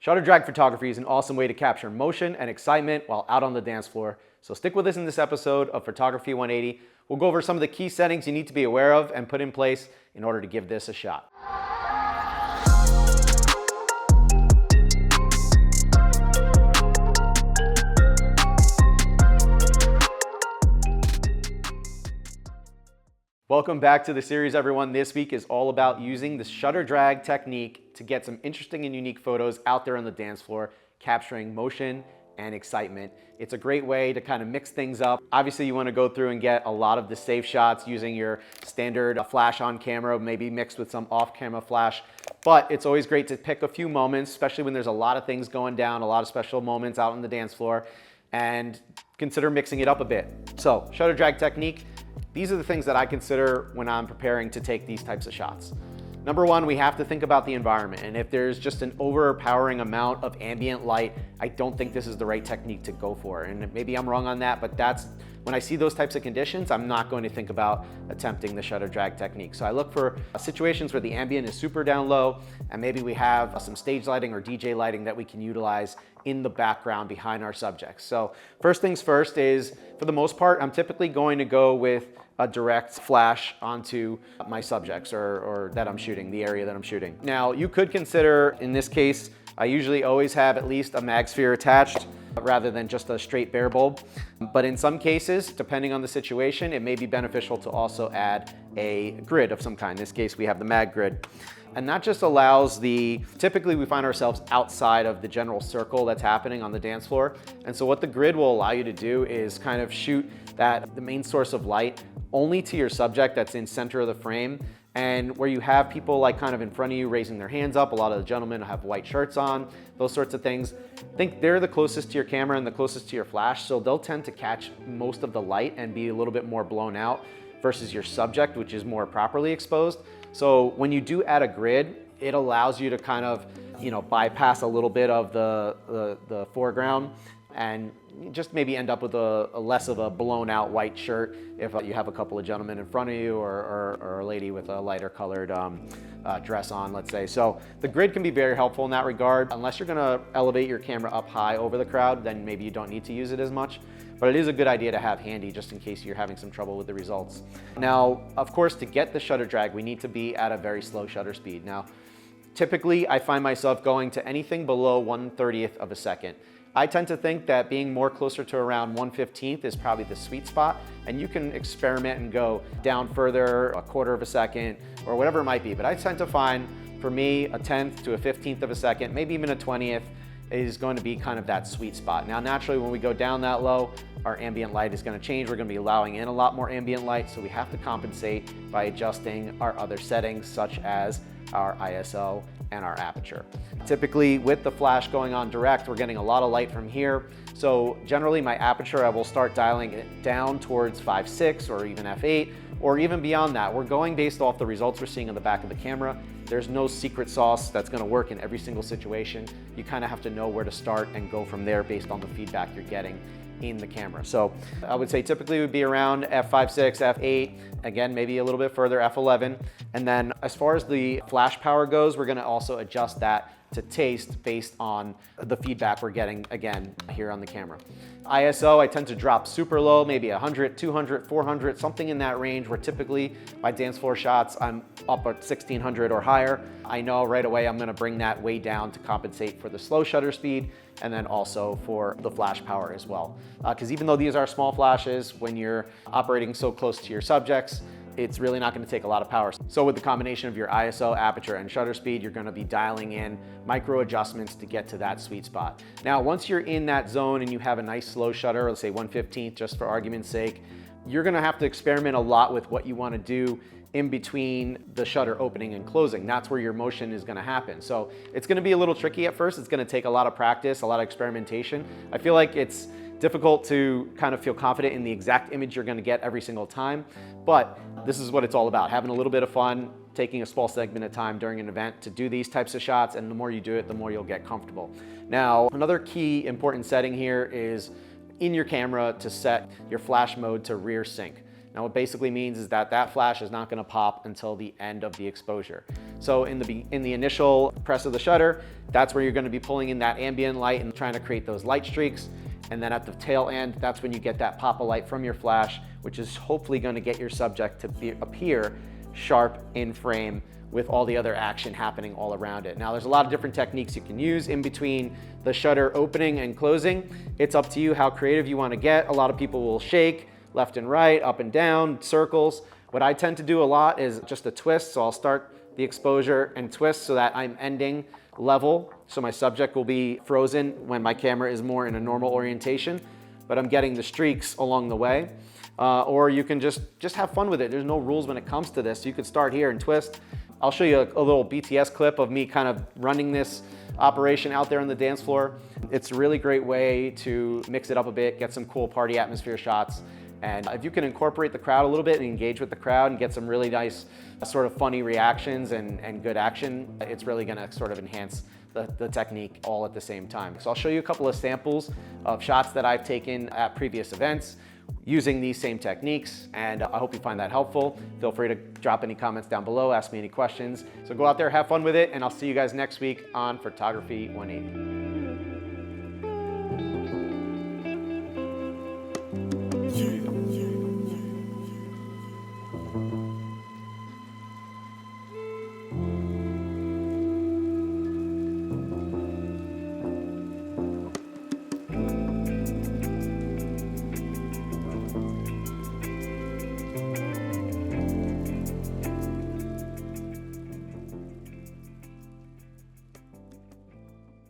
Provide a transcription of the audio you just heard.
Shutter drag photography is an awesome way to capture motion and excitement while out on the dance floor. So stick with us in this episode of Photography 180. We'll go over some of the key settings you need to be aware of and put in place in order to give this a shot. Welcome back to the series, everyone. This week is all about using the shutter drag technique to get some interesting and unique photos out there on the dance floor, capturing motion and excitement. It's a great way to kind of mix things up. Obviously, you want to go through and get a lot of the safe shots using your standard flash on camera, maybe mixed with some off-camera flash. But it's always great to pick a few moments, especially when there's a lot of things going down, a lot of special moments out on the dance floor, and consider mixing it up a bit. So, shutter drag technique. These are the things that I consider when I'm preparing to take these types of shots. Number one, we have to think about the environment. And if there's just an overpowering amount of ambient light, I don't think this is the right technique to go for. And maybe I'm wrong on that, but when I see those types of conditions, I'm not going to think about attempting the shutter drag technique. So I look for situations where the ambient is super down low, and maybe we have some stage lighting or DJ lighting that we can utilize in the background behind our subjects. So first things first is, for the most part, I'm typically going to go with a direct flash onto my subjects or that I'm shooting, the area that I'm shooting. Now, you could consider, in this case, I usually always have at least a MagSphere attached rather than just a straight bare bulb. But in some cases, depending on the situation, it may be beneficial to also add a grid of some kind. In this case, we have the MagGrid. And that just allows typically we find ourselves outside of the general circle that's happening on the dance floor. And so what the grid will allow you to do is kind of shoot the main source of light only to your subject that's in center of the frame. And where you have people like kind of in front of you raising their hands up, a lot of the gentlemen have white shirts on, those sorts of things. I think they're the closest to your camera and the closest to your flash, so they'll tend to catch most of the light and be a little bit more blown out versus your subject, which is more properly exposed. So when you do add a grid, it allows you to kind of, bypass a little bit of the foreground and just maybe end up with a less of a blown out white shirt if you have a couple of gentlemen in front of you or a lady with a lighter colored dress on, let's say. So the grid can be very helpful in that regard. Unless you're gonna elevate your camera up high over the crowd, then maybe you don't need to use it as much. But it is a good idea to have handy just in case you're having some trouble with the results. Now, of course, to get the shutter drag, we need to be at a very slow shutter speed. Now, typically I find myself going to anything below 1/30th of a second. I tend to think that being more closer to around 1/15th is probably the sweet spot, and you can experiment and go down further, a quarter of a second, or whatever it might be. But I tend to find, for me, a 10th to a 15th of a second, maybe even a 20th, is going to be kind of that sweet spot. Now, naturally, when we go down that low, our ambient light is going to change. We're going to be allowing in a lot more ambient light, so we have to compensate by adjusting our other settings, such as our ISO and our aperture. Typically, with the flash going on direct, we're getting a lot of light from here. So generally, my aperture, I will start dialing it down towards 5.6 or even f8, or even beyond that. We're going based off the results we're seeing on the back of the camera. There's no secret sauce that's gonna work in every single situation. You kind of have to know where to start and go from there based on the feedback you're getting in the camera. So I would say typically it would be around f5.6, f8, again, maybe a little bit further, f11. And then as far as the flash power goes, we're gonna also adjust that to taste based on the feedback we're getting, again, here on the camera. ISO, I tend to drop super low, maybe 100, 200, 400, something in that range, where typically my dance floor shots, I'm up at 1600 or higher. I know right away I'm gonna bring that way down to compensate for the slow shutter speed and then also for the flash power as well. Because even though these are small flashes, when you're operating so close to your subjects, it's really not going to take a lot of power. So with the combination of your ISO, aperture, and shutter speed, you're going to be dialing in micro adjustments to get to that sweet spot. Now, once you're in that zone and you have a nice slow shutter, let's say 1/15th, just for argument's sake, you're going to have to experiment a lot with what you want to do in between the shutter opening and closing. That's where your motion is going to happen. So it's going to be a little tricky at first. It's going to take a lot of practice, a lot of experimentation. I feel like it's difficult to kind of feel confident in the exact image you're going to get every single time, but this is what it's all about, having a little bit of fun, taking a small segment of time during an event to do these types of shots, and the more you do it, the more you'll get comfortable. Now, another key important setting here is in your camera to set your flash mode to rear sync. Now, what basically means is that that flash is not going to pop until the end of the exposure. So in the initial press of the shutter, that's where you're going to be pulling in that ambient light and trying to create those light streaks. And then at the tail end, that's when you get that pop of light from your flash, which is hopefully going to get your subject to appear sharp in frame with all the other action happening all around it. Now, there's a lot of different techniques you can use in between the shutter opening and closing. It's up to you how creative you want to get. A lot of people will shake left and right, up and down, circles. What I tend to do a lot is just a twist. So I'll start the exposure and twist so that I'm ending level. So my subject will be frozen when my camera is more in a normal orientation, but I'm getting the streaks along the way. Or you can just have fun with it. There's no rules when it comes to this. You could start here and twist. I'll show you a little BTS clip of me kind of running this operation out there on the dance floor. It's a really great way to mix it up a bit, get some cool party atmosphere shots. And if you can incorporate the crowd a little bit and engage with the crowd and get some really nice sort of funny reactions and good action, it's really gonna sort of enhance the technique all at the same time. So I'll show you a couple of samples of shots that I've taken at previous events using these same techniques, and I hope you find that helpful. Feel free to drop any comments down below, ask me any questions. So go out there, have fun with it, and I'll see you guys next week on Photography 180.